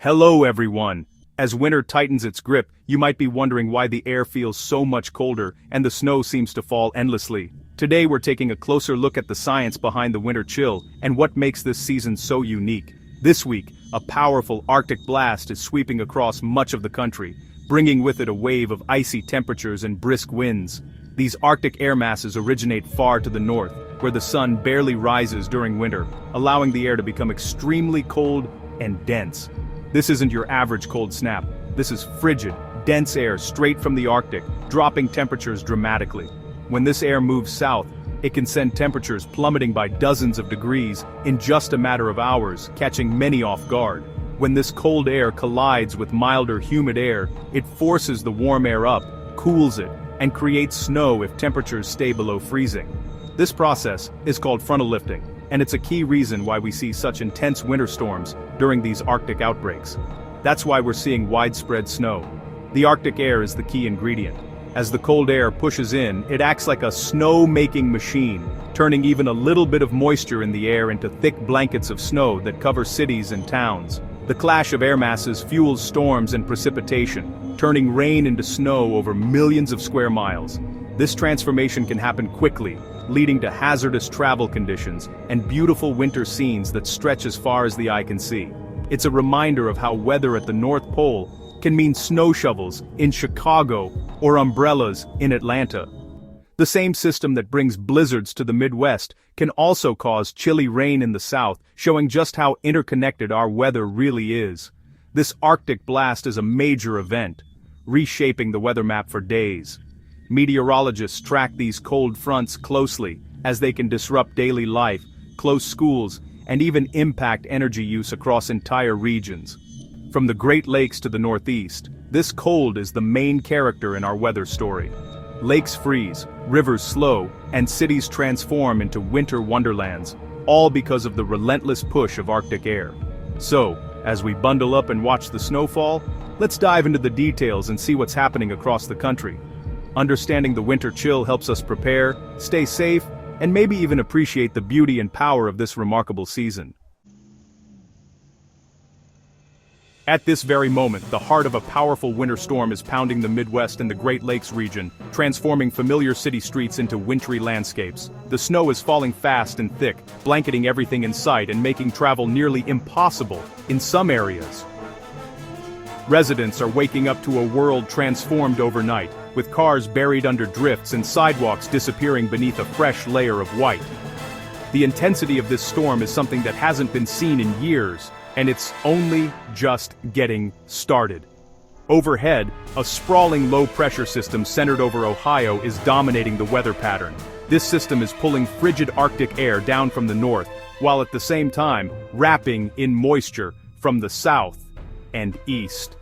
Hello everyone! As winter tightens its grip, you might be wondering why the air feels so much colder and the snow seems to fall endlessly. Today we're taking a closer look at the science behind the winter chill and what makes this season so unique. This week, a powerful Arctic blast is sweeping across much of the country, bringing with it a wave of icy temperatures and brisk winds. These Arctic air masses originate far to the north, where the sun barely rises during winter, allowing the air to become extremely cold and dense. This isn't your average cold snap. This is frigid, dense air straight from the Arctic, dropping temperatures dramatically. When this air moves south, it can send temperatures plummeting by dozens of degrees in just a matter of hours, catching many off guard. When this cold air collides with milder, humid air, it forces the warm air up, cools it, and creates snow if temperatures stay below freezing. This process is called frontal lifting, and it's a key reason why we see such intense winter storms during these Arctic outbreaks. That's why we're seeing widespread snow. The Arctic air is the key ingredient. As the cold air pushes in, it acts like a snow-making machine, turning even a little bit of moisture in the air into thick blankets of snow that cover cities and towns. The clash of air masses fuels storms and precipitation, turning rain into snow over millions of square miles. This transformation can happen quickly, leading to hazardous travel conditions and beautiful winter scenes that stretch as far as the eye can see. It's a reminder of how weather at the North Pole can mean snow shovels in Chicago or umbrellas in Atlanta. The same system that brings blizzards to the Midwest can also cause chilly rain in the South, showing just how interconnected our weather really is. This Arctic blast is a major event, reshaping the weather map for days. Meteorologists track these cold fronts closely, as they can disrupt daily life, close schools, and even impact energy use across entire regions. From the Great Lakes to the Northeast, this cold is the main character in our weather story. Lakes freeze, rivers slow, and cities transform into winter wonderlands, all because of the relentless push of Arctic air. So, as we bundle up and watch the snowfall, let's dive into the details and see what's happening across the country. Understanding the winter chill helps us prepare, stay safe, and maybe even appreciate the beauty and power of this remarkable season. At this very moment, the heart of a powerful winter storm is pounding the Midwest and the Great Lakes region, transforming familiar city streets into wintry landscapes. The snow is falling fast and thick, blanketing everything in sight and making travel nearly impossible in some areas. Residents are waking up to a world transformed overnight, with cars buried under drifts and sidewalks disappearing beneath a fresh layer of white. The intensity of this storm is something that hasn't been seen in years, and it's only just getting started. Overhead, a sprawling low-pressure system centered over Ohio is dominating the weather pattern. This system is pulling frigid Arctic air down from the north, while at the same time wrapping in moisture from the south and east.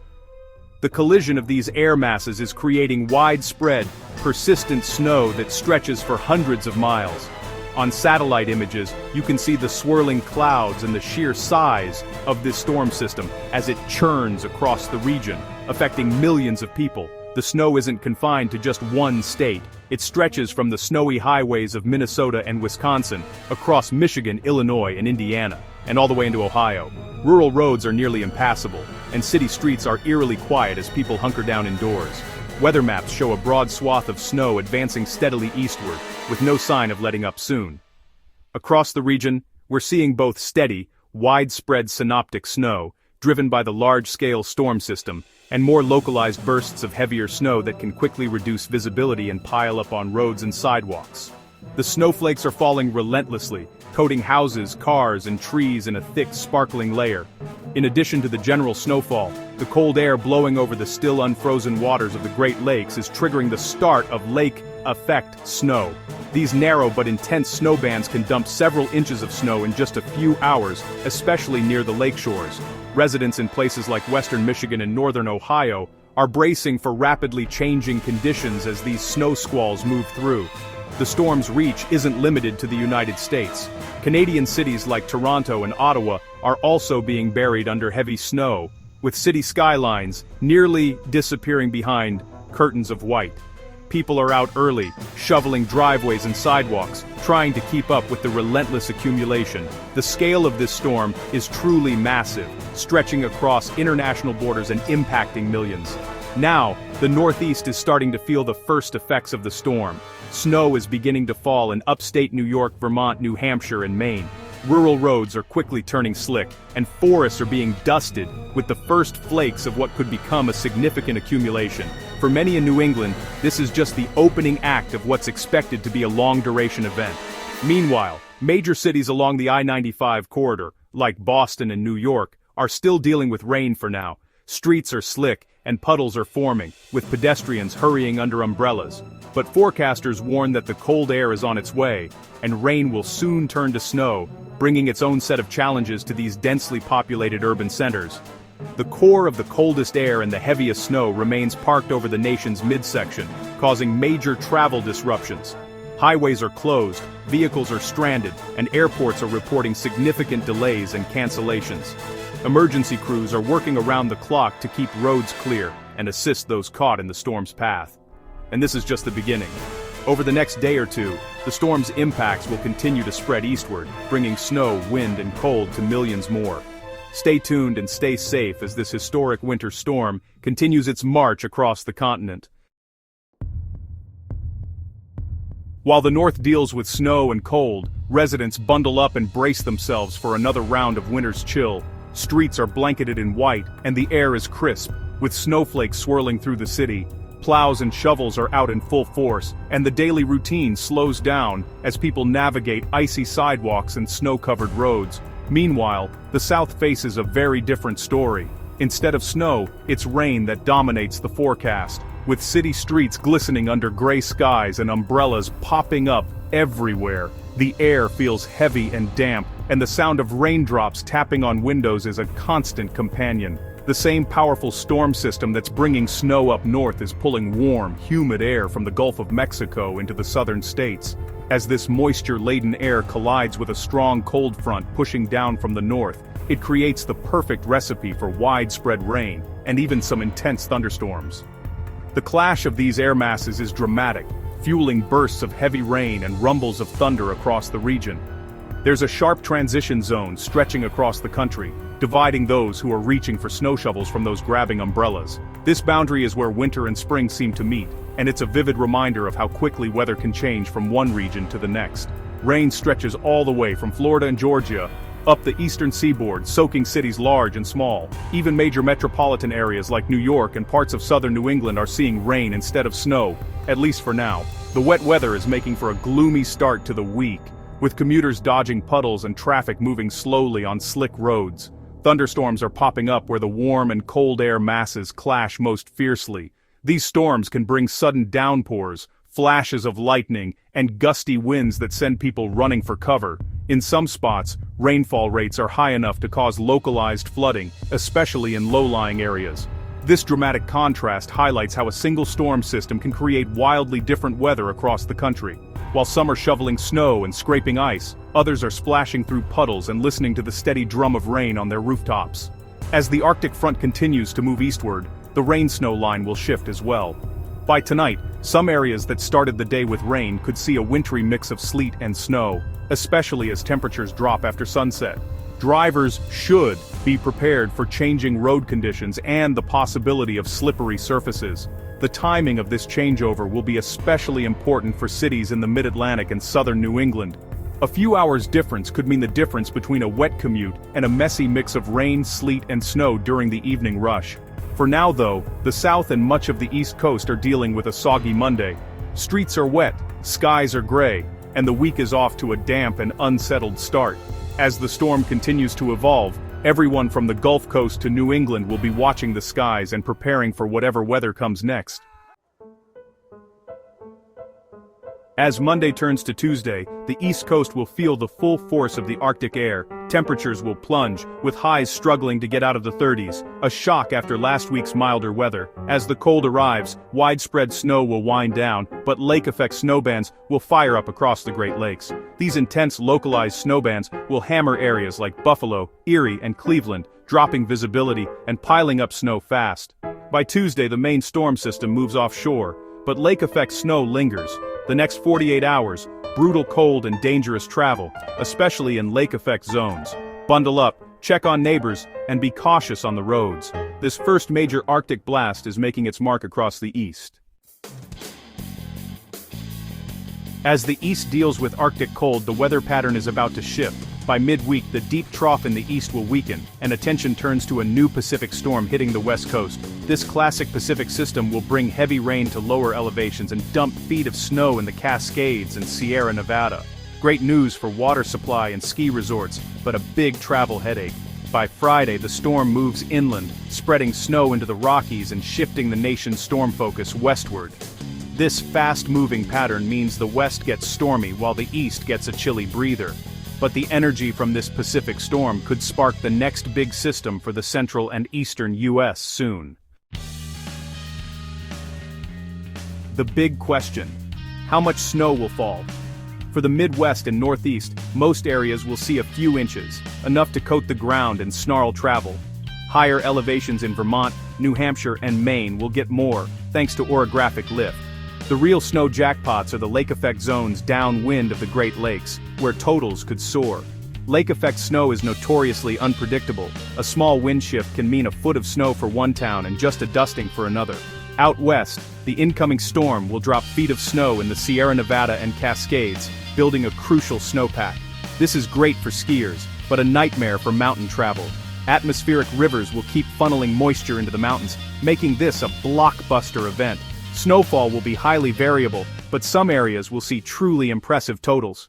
The collision of these air masses is creating widespread, persistent snow that stretches for hundreds of miles. On satellite images, you can see the swirling clouds and the sheer size of this storm system as it churns across the region, affecting millions of people. The snow isn't confined to just one state. It stretches from the snowy highways of Minnesota and Wisconsin, across Michigan, Illinois, and Indiana, and all the way into Ohio. Rural roads are nearly impassable, and city streets are eerily quiet as people hunker down indoors. Weather maps show a broad swath of snow advancing steadily eastward, with no sign of letting up soon. Across the region, we're seeing both steady, widespread synoptic snow, driven by the large-scale storm system, and more localized bursts of heavier snow that can quickly reduce visibility and pile up on roads and sidewalks. The snowflakes are falling relentlessly, coating houses, cars, and trees in a thick, sparkling layer. In addition to the general snowfall, the cold air blowing over the still unfrozen waters of the Great Lakes is triggering the start of lake effect snow. These narrow but intense snow bands can dump several inches of snow in just a few hours, especially near the lake shores. Residents in places like western Michigan and northern Ohio are bracing for rapidly changing conditions as these snow squalls move through. The storm's reach isn't limited to the United States. Canadian cities like Toronto and Ottawa are also being buried under heavy snow, with city skylines nearly disappearing behind curtains of white. People are out early, shoveling driveways and sidewalks, trying to keep up with the relentless accumulation. The scale of this storm is truly massive, stretching across international borders and impacting millions. Now, the Northeast is starting to feel the first effects of the storm. Snow is beginning to fall in upstate New York, Vermont, New Hampshire, and Maine. Rural roads are quickly turning slick, and forests are being dusted with the first flakes of what could become a significant accumulation. For many in New England, this is just the opening act of what's expected to be a long-duration event. Meanwhile, major cities along the I-95 corridor, like Boston and New York, are still dealing with rain for now. Streets are slick, and puddles are forming, with pedestrians hurrying under umbrellas. But forecasters warn that the cold air is on its way, and rain will soon turn to snow, bringing its own set of challenges to these densely populated urban centers. The core of the coldest air and the heaviest snow remains parked over the nation's midsection, causing major travel disruptions. Highways are closed, vehicles are stranded, and airports are reporting significant delays and cancellations. Emergency crews are working around the clock to keep roads clear and assist those caught in the storm's path. And this is just the beginning. Over the next day or two, the storm's impacts will continue to spread eastward, bringing snow, wind, and cold to millions more. Stay tuned and stay safe as this historic winter storm continues its march across the continent. While the north deals with snow and cold, residents bundle up and brace themselves for another round of winter's chill. Streets are blanketed in white, and the air is crisp, with snowflakes swirling through the city. Plows and shovels are out in full force, and the daily routine slows down as people navigate icy sidewalks and snow-covered roads. Meanwhile, the South faces a very different story. Instead of snow, it's rain that dominates the forecast, with city streets glistening under gray skies and umbrellas popping up everywhere. The air feels heavy and damp, and the sound of raindrops tapping on windows is a constant companion. The same powerful storm system that's bringing snow up north is pulling warm, humid air from the Gulf of Mexico into the southern states. As this moisture-laden air collides with a strong cold front pushing down from the north, it creates the perfect recipe for widespread rain, and even some intense thunderstorms. The clash of these air masses is dramatic, fueling bursts of heavy rain and rumbles of thunder across the region. There's a sharp transition zone stretching across the country, dividing those who are reaching for snow shovels from those grabbing umbrellas. This boundary is where winter and spring seem to meet, and it's a vivid reminder of how quickly weather can change from one region to the next. Rain stretches all the way from Florida and Georgia up the eastern seaboard, soaking cities large and small. Even major metropolitan areas like New York and parts of southern New England are seeing rain instead of snow, at least for now. The wet weather is making for a gloomy start to the week, with commuters dodging puddles and traffic moving slowly on slick roads. Thunderstorms are popping up where the warm and cold air masses clash most fiercely. These storms can bring sudden downpours, flashes of lightning, and gusty winds that send people running for cover. In some spots, rainfall rates are high enough to cause localized flooding, especially in low-lying areas. This dramatic contrast highlights how a single storm system can create wildly different weather across the country. While some are shoveling snow and scraping ice, others are splashing through puddles and listening to the steady drum of rain on their rooftops. As the Arctic front continues to move eastward, the rain-snow line will shift as well. By tonight, some areas that started the day with rain could see a wintry mix of sleet and snow, especially as temperatures drop after sunset. Drivers should be prepared for changing road conditions and the possibility of slippery surfaces. The timing of this changeover will be especially important for cities in the mid-Atlantic and southern New England. A few hours difference could mean the difference between a wet commute and a messy mix of rain, sleet, and snow during the evening rush. For now though, the South and much of the East Coast are dealing with a soggy Monday. Streets are wet, skies are gray, and the week is off to a damp and unsettled start. As the storm continues to evolve, everyone from the Gulf Coast to New England will be watching the skies and preparing for whatever weather comes next. As Monday turns to Tuesday, the East Coast will feel the full force of the Arctic air. Temperatures will plunge, with highs struggling to get out of the 30s, a shock after last week's milder weather. As the cold arrives, widespread snow will wind down, but lake-effect snowbands will fire up across the Great Lakes. These intense localized snowbands will hammer areas like Buffalo, Erie, and Cleveland, dropping visibility and piling up snow fast. By Tuesday, the main storm system moves offshore, But lake effect snow lingers. The next 48 hours, brutal cold and dangerous travel, especially in lake effect zones. Bundle up, check on neighbors, and be cautious on the roads. This first major Arctic blast is making its mark across the east. As the east deals with Arctic cold, the weather pattern is about to shift. By midweek, the deep trough in the east will weaken, and attention turns to a new Pacific storm hitting the west coast. This classic Pacific system will bring heavy rain to lower elevations and dump feet of snow in the Cascades and Sierra Nevada. Great news for water supply and ski resorts, but a big travel headache. By Friday, the storm moves inland, spreading snow into the Rockies and shifting the nation's storm focus westward. This fast-moving pattern means the west gets stormy while the east gets a chilly breather. But the energy from this Pacific storm could spark the next big system for the central and eastern U.S. soon. The big question: how much snow will fall? For the Midwest and Northeast, most areas will see a few inches, enough to coat the ground and snarl travel. Higher elevations in Vermont, New Hampshire, and Maine will get more, thanks to orographic lift. The real snow jackpots are the lake effect zones downwind of the Great Lakes, where totals could soar. Lake effect snow is notoriously unpredictable. A small wind shift can mean a foot of snow for one town and just a dusting for another. Out west, the incoming storm will drop feet of snow in the Sierra Nevada and Cascades, building a crucial snowpack. This is great for skiers, but a nightmare for mountain travel. Atmospheric rivers will keep funneling moisture into the mountains, making this a blockbuster event. Snowfall will be highly variable, but some areas will see truly impressive totals.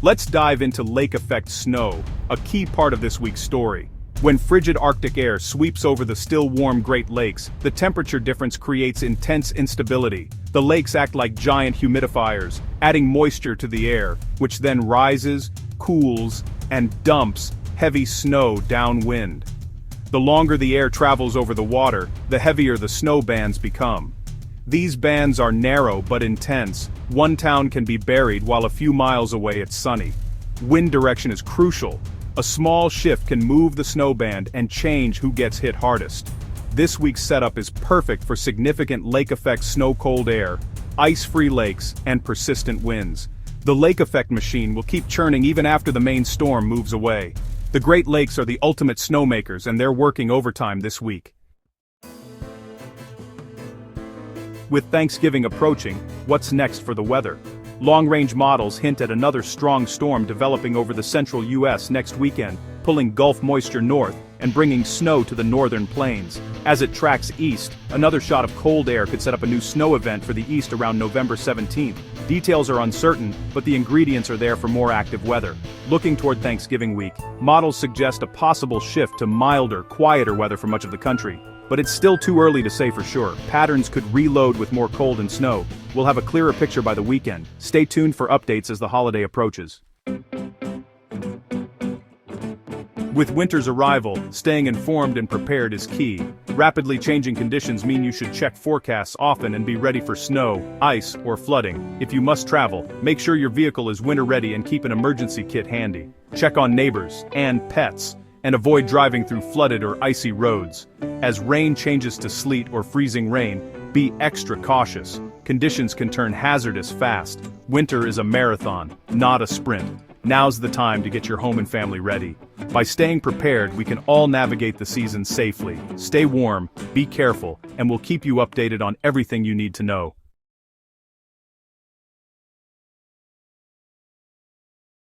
Let's dive into lake effect snow, a key part of this week's story. When frigid Arctic air sweeps over the still warm Great Lakes, the temperature difference creates intense instability. The lakes act like giant humidifiers, adding moisture to the air, which then rises, cools, and dumps heavy snow downwind. The longer the air travels over the water, the heavier the snow bands become. These bands are narrow but intense. One town can be buried while a few miles away it's sunny. Wind direction is crucial. A small shift can move the snow band and change who gets hit hardest. This week's setup is perfect for significant lake effect snow-cold air, ice-free lakes, and persistent winds. The lake effect machine will keep churning even after the main storm moves away. The Great Lakes are the ultimate snowmakers, and they're working overtime this week. With Thanksgiving approaching, what's next for the weather? Long-range models hint at another strong storm developing over the central U.S. next weekend, pulling Gulf moisture north and bringing snow to the northern plains. As it tracks east, another shot of cold air could set up a new snow event for the east around November 17th. Details are uncertain, but the ingredients are there for more active weather. Looking toward Thanksgiving week, models suggest a possible shift to milder, quieter weather for much of the country. But it's still too early to say for sure. Patterns could reload with more cold and snow. We'll have a clearer picture by the weekend. Stay tuned for updates as the holiday approaches. With winter's arrival, staying informed and prepared is key. Rapidly changing conditions mean you should check forecasts often and be ready for snow, ice, or flooding. If you must travel, make sure your vehicle is winter ready and keep an emergency kit handy. Check on neighbors and pets, and avoid driving through flooded or icy roads. As rain changes to sleet or freezing rain, be extra cautious. Conditions can turn hazardous fast. Winter is a marathon, not a sprint. Now's the time to get your home and family ready. By staying prepared, we can all navigate the season safely. Stay warm, be careful, and we'll keep you updated on everything you need to know.